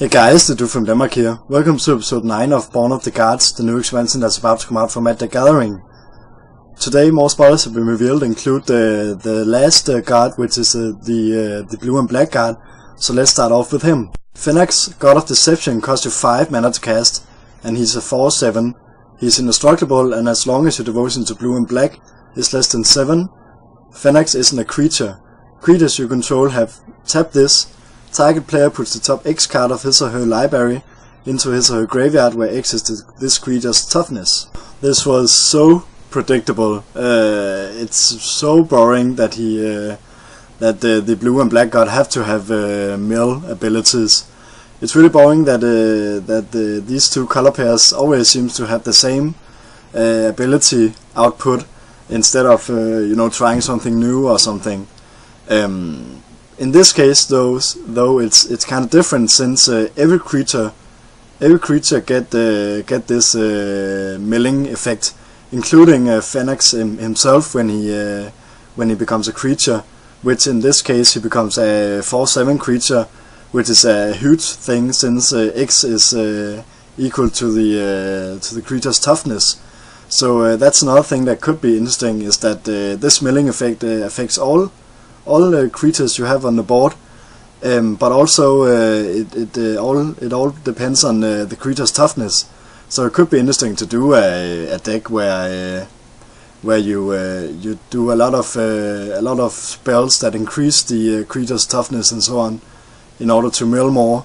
Hey guys, the dude from Denmark here. Welcome to episode 9 of Born of the Gods, the new expansion that's about to come out from Magic the Gathering. Today more spoilers have been revealed, include the last guard, which is the blue and black guard, so let's start off with him. Phenix, God of Deception, costs you 5 mana to cast, and he's a 4/7. He's indestructible, and as long as your devotion to blue and black is less than 7, Phenix isn't a creature. Creatures you control have tapped this. Target player puts the top X card of his or her library into his or her graveyard, where X is this creature's toughness. This was so predictable. It's so boring that the blue and black god have to have mill abilities. It's really boring that these two color pairs always seems to have the same ability output instead of trying something new or something. In this case, though, it's kind of different, since every creature get this milling effect, including Phenix himself when he becomes a creature, which in this case he becomes a 4/7 creature, which is a huge thing, since X is equal to the creature's toughness. So that's another thing that could be interesting, is that this milling effect affects all creatures you have on the board, but also it all depends on the creature's toughness. So it could be interesting to do a deck where you do a lot of spells that increase the creature's toughness and so on, in order to mill more.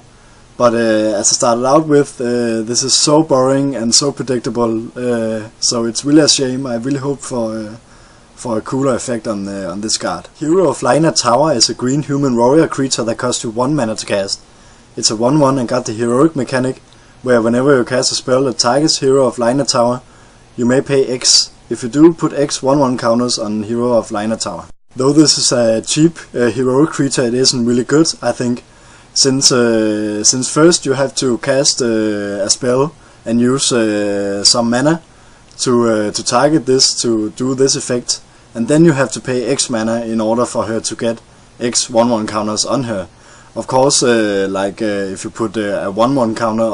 But as I started out with, this is so boring and so predictable, so it's really a shame. I really hope for a cooler effect on this card. Hero of Etawah is a green human warrior creature that costs you 1 mana to cast. It's a 1/1 and got the heroic mechanic, where whenever you cast a spell that targets Hero of Etawah, you may pay X. If you do, put X 1/1 counters on Hero of Etawah. Though this is a cheap heroic creature, it isn't really good, I think, since first you have to cast a spell and use some mana to target this, to do this effect, and then you have to pay X mana in order for her to get X 1/1 counters on her. Of course, if you put a 1/1 counter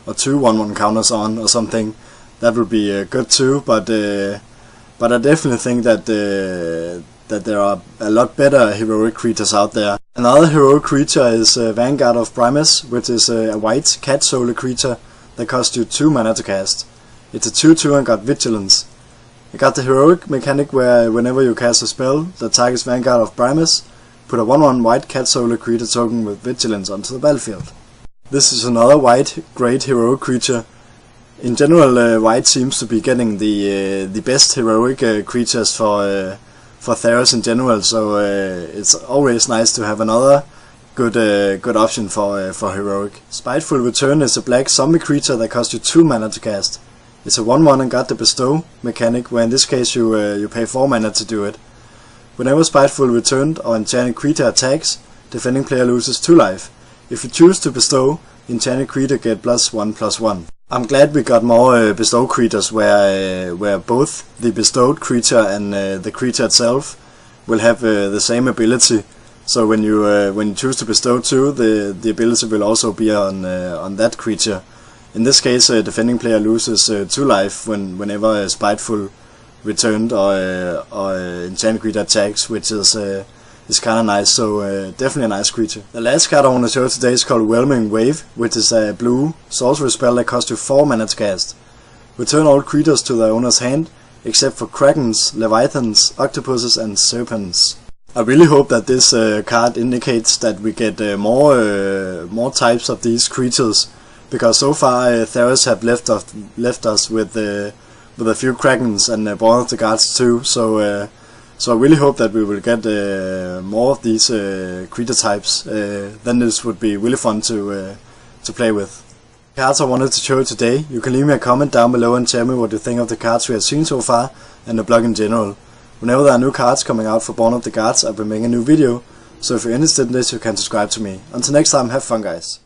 or 2 1/1 counters on or something, that would be good too. But I definitely think that there are a lot better heroic creatures out there. Another heroic creature is Vanguard of Primus, which is a white cat soul creature that costs you 2 mana to cast. It's a 2/2 and got vigilance. It got the heroic mechanic, where whenever you cast a spell that targets Vanguard of Primus, put a 1/1 white cat soul creature token with vigilance onto the battlefield. This is another white great heroic creature. In general, white seems to be getting the best heroic creatures for Theros in general, so it's always nice to have another good option for heroic. Spiteful Return is a black zombie creature that costs you 2 mana to cast. It's a 1/1 and got the bestow mechanic, where in this case you pay 4 mana to do it. Whenever Spiteful Returned or enchanted creature attacks, defending player loses 2 life. If you choose to bestow, enchanted creature get +1/+1. I'm glad we got more bestow creatures, where both the bestowed creature and the creature itself will have the same ability. So when you choose to bestow 2, the ability will also be on that creature. In this case, defending player loses 2 life whenever Spiteful Returned or enchanted creature attacks, which is kind of nice. So definitely a nice creature. The last card I want to show today is called Whelming Wave, which is a blue sorcery spell that costs you 4 mana to cast. Return all creatures to their owner's hand, except for krakens, leviathans, octopuses, and serpents. I really hope that this card indicates that we get more types of these creatures, because so far Theros have left us with a few krakens and Born of the Gods too. So I really hope that we will get more of these creature types. Then this would be really fun to play with. Cards I wanted to show you today. You can leave me a comment down below and tell me what you think of the cards we have seen so far, and the blog in general. Whenever there are new cards coming out for Born of the Gods, I will make a new video. So if you're interested in this, you can subscribe to me. Until next time, have fun guys.